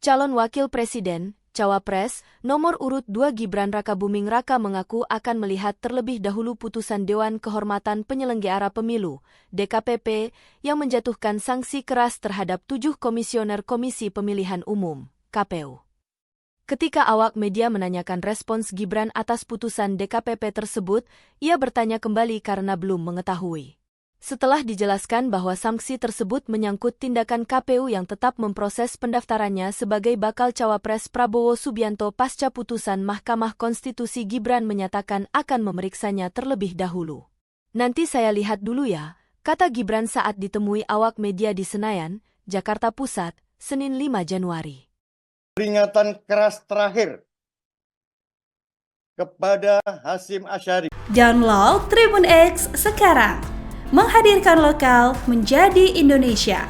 Calon Wakil Presiden, Cawapres, nomor urut 2 Gibran Rakabuming Raka mengaku akan melihat terlebih dahulu putusan Dewan Kehormatan Penyelenggara Pemilu, DKPP, yang menjatuhkan sanksi keras terhadap 7 komisioner Komisi Pemilihan Umum, KPU. Ketika awak media menanyakan respons Gibran atas putusan DKPP tersebut, ia bertanya kembali karena belum mengetahui. Setelah dijelaskan bahwa sanksi tersebut menyangkut tindakan KPU yang tetap memproses pendaftarannya sebagai bakal cawapres Prabowo Subianto pasca putusan Mahkamah Konstitusi, Gibran menyatakan akan memeriksanya terlebih dahulu. "Nanti saya lihat dulu ya," kata Gibran saat ditemui awak media di Senayan, Jakarta Pusat, Senin 5 Januari. Peringatan keras terakhir kepada Hasyim Asyari. Download Tribun X sekarang, menghadirkan lokal menjadi Indonesia.